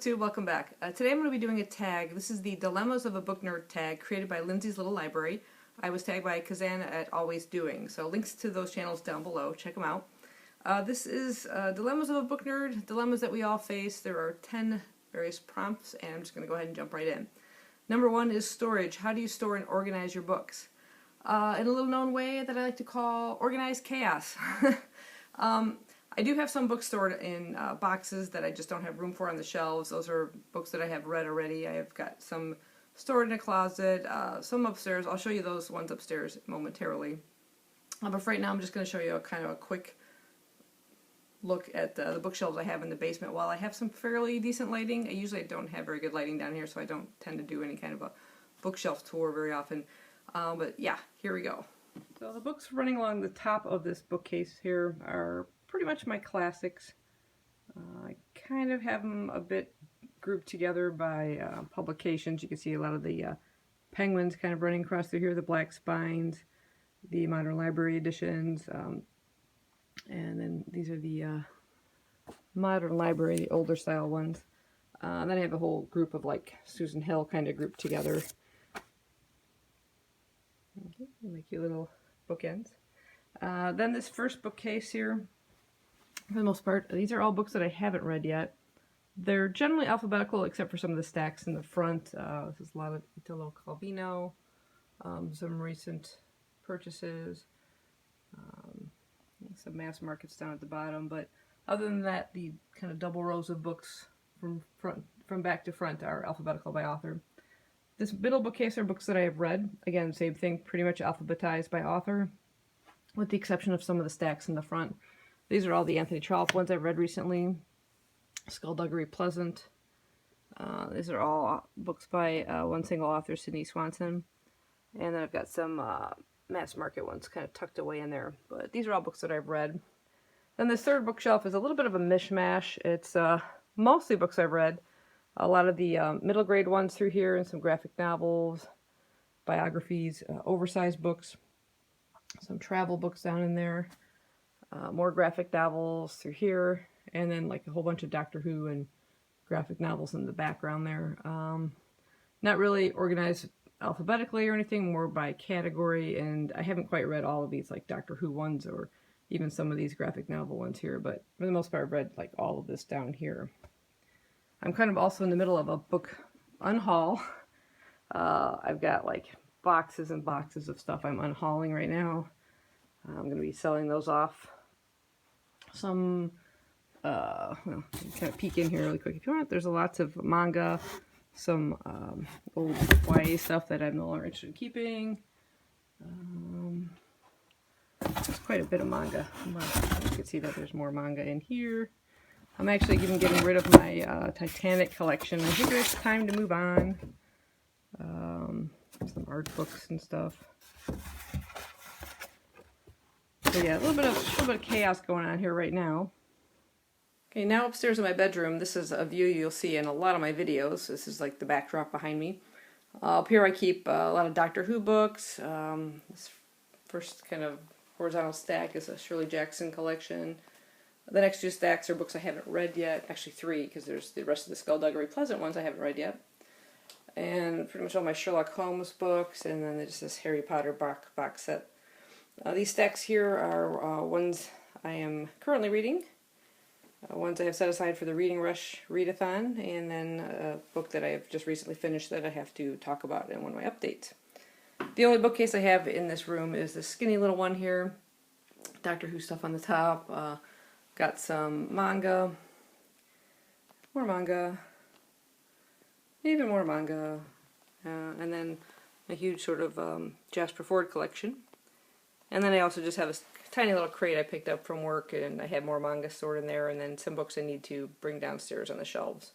BookTube, welcome back. Today I'm going to be doing a tag. This is the Dilemmas of a Book Nerd tag created by Lindsay's Little Library. I was tagged by Kazan at Always Doing, so links to those channels down below. Check them out. This is Dilemmas of a Book Nerd, dilemmas that we all face. There are 10 various prompts, and I'm just going to go ahead and jump right in. Number 1 is storage. How do you store and organize your books? In a little known way that I like to call organized chaos. I do have some books stored in boxes that I just don't have room for on the shelves. Those are books that I have read already. I have got some stored in a closet, some upstairs. I'll show you those ones upstairs momentarily. But for right now I'm just going to show you a quick look at the bookshelves I have in the basement. While I have some fairly decent lighting, I usually don't have very good lighting down here, so I don't tend to do any kind of a bookshelf tour very often. But yeah, here we go. So the books running along the top of this bookcase here are pretty much my classics. I kind of have them a bit grouped together by publications. You can see a lot of the Penguins kind of running across through here, the Black Spines, the Modern Library editions, and then these are the Modern Library, the older style ones. Then I have a whole group of like Susan Hill kind of grouped together. Okay, make you little bookends. Then this first bookcase here, for the most part, these are all books that I haven't read yet. They're generally alphabetical except for some of the stacks in the front. This is a lot of Italo Calvino, some recent purchases, some mass markets down at the bottom. But other than that, the kind of double rows of books from back to front are alphabetical by author. This middle bookcase are books that I have read. Again, same thing, pretty much alphabetized by author, with the exception of some of the stacks in the front. These are all the Anthony Trollope ones I've read recently. Skullduggery Pleasant. These are all books by one single author, Sydney Swanson. And then I've got some mass market ones kind of tucked away in there. But these are all books that I've read. Then this third bookshelf is a little bit of a mishmash. It's mostly books I've read. A lot of the middle grade ones through here, and some graphic novels, biographies, oversized books, some travel books down in there. More graphic novels through here, and then like a whole bunch of Doctor Who and graphic novels in the background there. Not really organized alphabetically or anything, more by category, and I haven't quite read all of these like Doctor Who ones or even some of these graphic novel ones here, but for the most part I've read like all of this down here. I'm kind of also in the middle of a book unhaul. I've got like boxes and boxes of stuff I'm unhauling right now. I'm going to be selling those off. Some, well, kind of peek in here really quick if you want. There's lots of manga, some old YA stuff that I'm no longer interested in keeping. There's quite a bit of manga. You can see that there's more manga in here. I'm actually even getting rid of my Titanic collection. I think it's time to move on. Some art books and stuff. So yeah, a little bit of chaos going on here right now. Okay, now upstairs in my bedroom, this is a view you'll see in a lot of my videos. This is like the backdrop behind me. Up here I keep a lot of Doctor Who books. This first kind of horizontal stack is a Shirley Jackson collection. The next 2 stacks are books I haven't read yet. Actually 3, because there's the rest of the Skullduggery Pleasant ones I haven't read yet. And pretty much all my Sherlock Holmes books, and then there's this Harry Potter box set. These stacks here are ones I am currently reading, ones I have set aside for the Reading Rush readathon, and then a book that I have just recently finished that I have to talk about in one of my updates. The only bookcase I have in this room is this skinny little one here, Doctor Who stuff on the top, got some manga, more manga, even more manga, and then a huge sort of Jasper Fforde collection. And then I also just have a tiny little crate I picked up from work, and I had more manga stored in there, and then some books I need to bring downstairs on the shelves.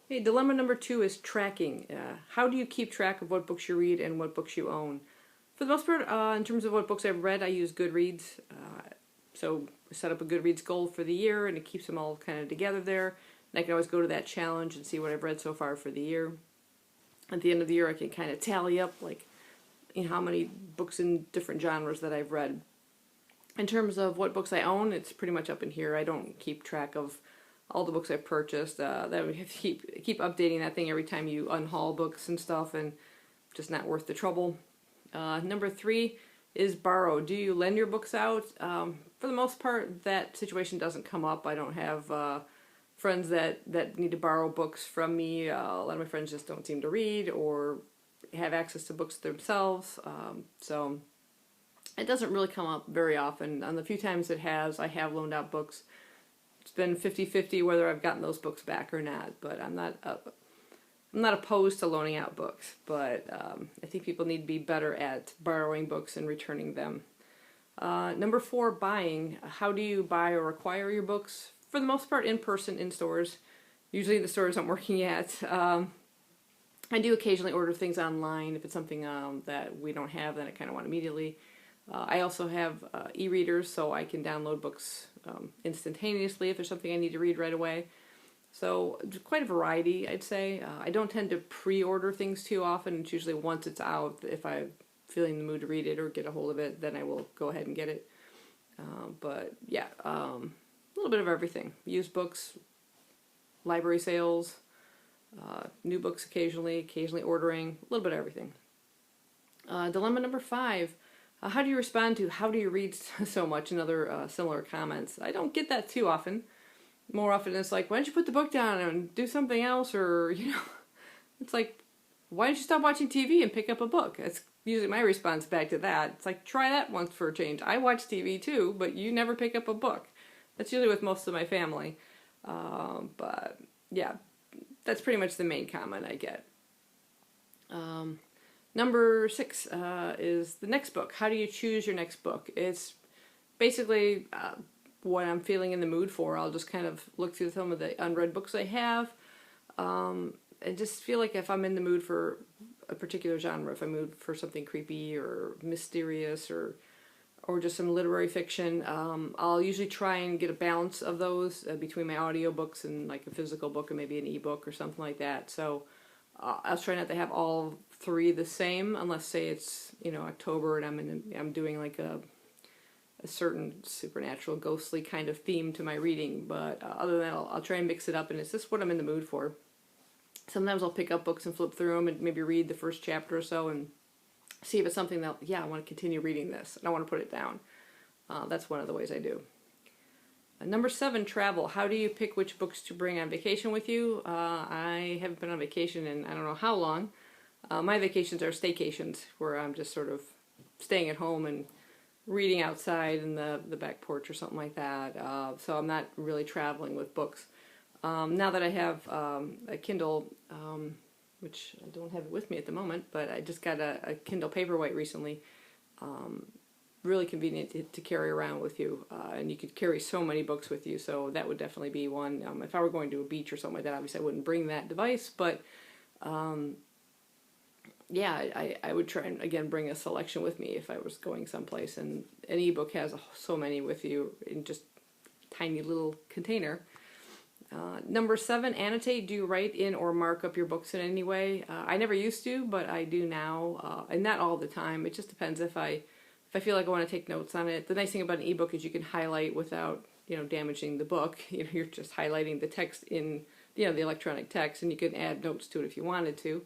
Okay, dilemma number 2 is tracking. How do you keep track of what books you read and what books you own? For the most part, in terms of what books I've read, I use Goodreads. So I set up a Goodreads goal for the year, and it keeps them all kind of together there. And I can always go to that challenge and see what I've read so far for the year. At the end of the year, I can kind of tally up, like, how many books in different genres that I've read. In terms of what books I own, it's pretty much up in here. I don't keep track of all the books I've purchased. That would have to keep updating that thing every time you unhaul books and stuff, and just not worth the trouble. Number 3 is borrow. Do you lend your books out? For the most part, that situation doesn't come up. I don't have friends that need to borrow books from me. A lot of my friends just don't seem to read or have access to books themselves. So it doesn't really come up very often. On the few times it has, I have loaned out books. It's been 50-50 whether I've gotten those books back or not, but I'm not opposed to loaning out books, but I think people need to be better at borrowing books and returning them. Number 4, buying. How do you buy or acquire your books? For the most part, in person, in stores. Usually the stores I'm working at. I do occasionally order things online if it's something that we don't have that I kind of want immediately. I also have e-readers, so I can download books instantaneously if there's something I need to read right away. So quite a variety, I'd say. I don't tend to pre-order things too often. It's usually once it's out, if I'm feeling in the mood to read it or get a hold of it, then I will go ahead and get it. But yeah, a little bit of everything. Used books, library sales, new books occasionally ordering, a little bit of everything. Dilemma number 5. How do you respond to "how do you read so much" and other similar comments? I don't get that too often. More often it's like, why don't you put the book down and do something else, or, it's like, why don't you stop watching TV and pick up a book? That's usually my response back to that. It's like, try that once for a change. I watch TV too, but you never pick up a book. That's usually with most of my family. But yeah, that's pretty much the main comment I get. Number 6 is the next book. How do you choose your next book? It's basically what I'm feeling in the mood for. I'll just kind of look through some of the unread books I have. I just feel like if I'm in the mood for a particular genre, if I'm in the mood for something creepy or mysterious or just some literary fiction, I'll usually try and get a balance of those between my audiobooks and like a physical book and maybe an ebook or something like that. So I'll try not to have all 3 the same, unless say it's October and I'm doing like a certain supernatural, ghostly kind of theme to my reading. But other than that, I'll try and mix it up, and it's just what I'm in the mood for. Sometimes I'll pick up books and flip through them and maybe read the first chapter or so and see if it's something that, I want to continue reading this, and I want to put it down. That's one of the ways I do. Number 7, travel. How do you pick which books to bring on vacation with you? I haven't been on vacation in I don't know how long. My vacations are staycations, where I'm just sort of staying at home and reading outside in the back porch or something like that. So I'm not really traveling with books. Now that I have a Kindle, which I don't have it with me at the moment, but I just got a Kindle Paperwhite recently. Really convenient to carry around with you, and you could carry so many books with you, so that would definitely be one. If I were going to a beach or something like that, obviously I wouldn't bring that device, but yeah, I would try and, again, bring a selection with me if I was going someplace, and an ebook has so many with you in just a tiny little container. Number 7, annotate. Do you write in or mark up your books in any way? I never used to, but I do now, and not all the time. It just depends if I feel like I want to take notes on it. The nice thing about an ebook is you can highlight without, damaging the book. You're just highlighting the text in, the electronic text, and you can add notes to it if you wanted to.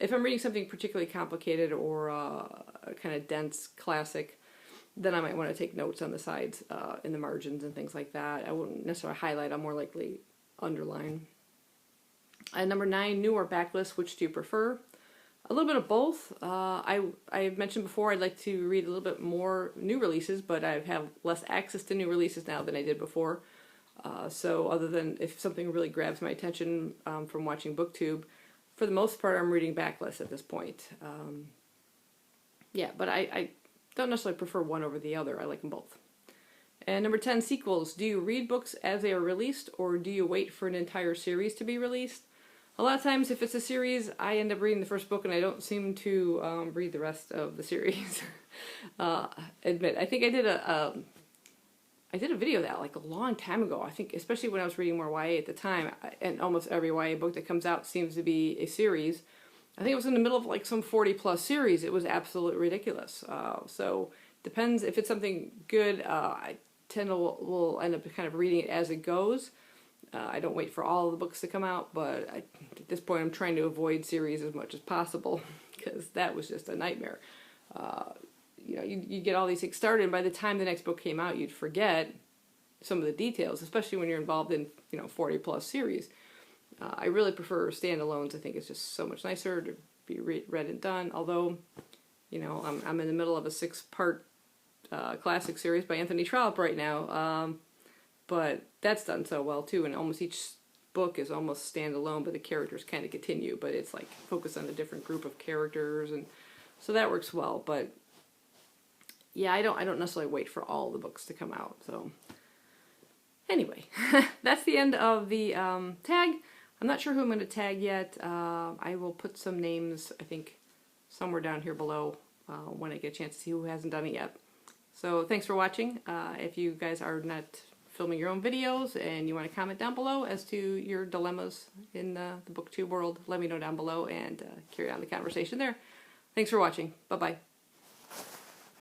If I'm reading something particularly complicated or a kind of dense classic, then I might want to take notes on the sides, in the margins and things like that. I wouldn't necessarily highlight, I'll more likely underline. Number 9, new or backlist, which do you prefer? A little bit of both. I've mentioned before I'd like to read a little bit more new releases, but I have less access to new releases now than I did before. So other than if something really grabs my attention from watching BookTube, for the most part I'm reading backlist at this point. Yeah, but I don't necessarily prefer one over the other. I like them both. And number 10, sequels. Do you read books as they are released, or do you wait for an entire series to be released? A lot of times, if it's a series, I end up reading the first book and I don't seem to read the rest of the series. Admit, I think I did a video of that like a long time ago. I think, especially when I was reading more YA at the time, and almost every YA book that comes out seems to be a series. I think it was in the middle of like some 40+ series. It was absolutely ridiculous. So depends if it's something good. I tend to will end up kind of reading it as it goes. I don't wait for all of the books to come out, but at this point I'm trying to avoid series as much as possible because that was just a nightmare. You know, you get all these things started, and by the time the next book came out, you'd forget some of the details, especially when you're involved in, you know, 40 plus series. I really prefer standalones. I think it's just so much nicer to be read and done. Although, you know, I'm in the middle of a 6-part classic series by Anthony Trollope right now, but that's done so well too, and almost each book is almost standalone, but the characters kind of continue, but it's like focused on a different group of characters, and so that works well. But yeah, I don't necessarily wait for all the books to come out. So anyway, that's the end of the tag. I'm not sure who I'm going to tag yet. I will put some names, I think, somewhere down here below when I get a chance to see who hasn't done it yet. So thanks for watching. If you guys are not filming your own videos and you want to comment down below as to your dilemmas in the booktube world, let me know down below and carry on the conversation there. Thanks for watching. Bye-bye.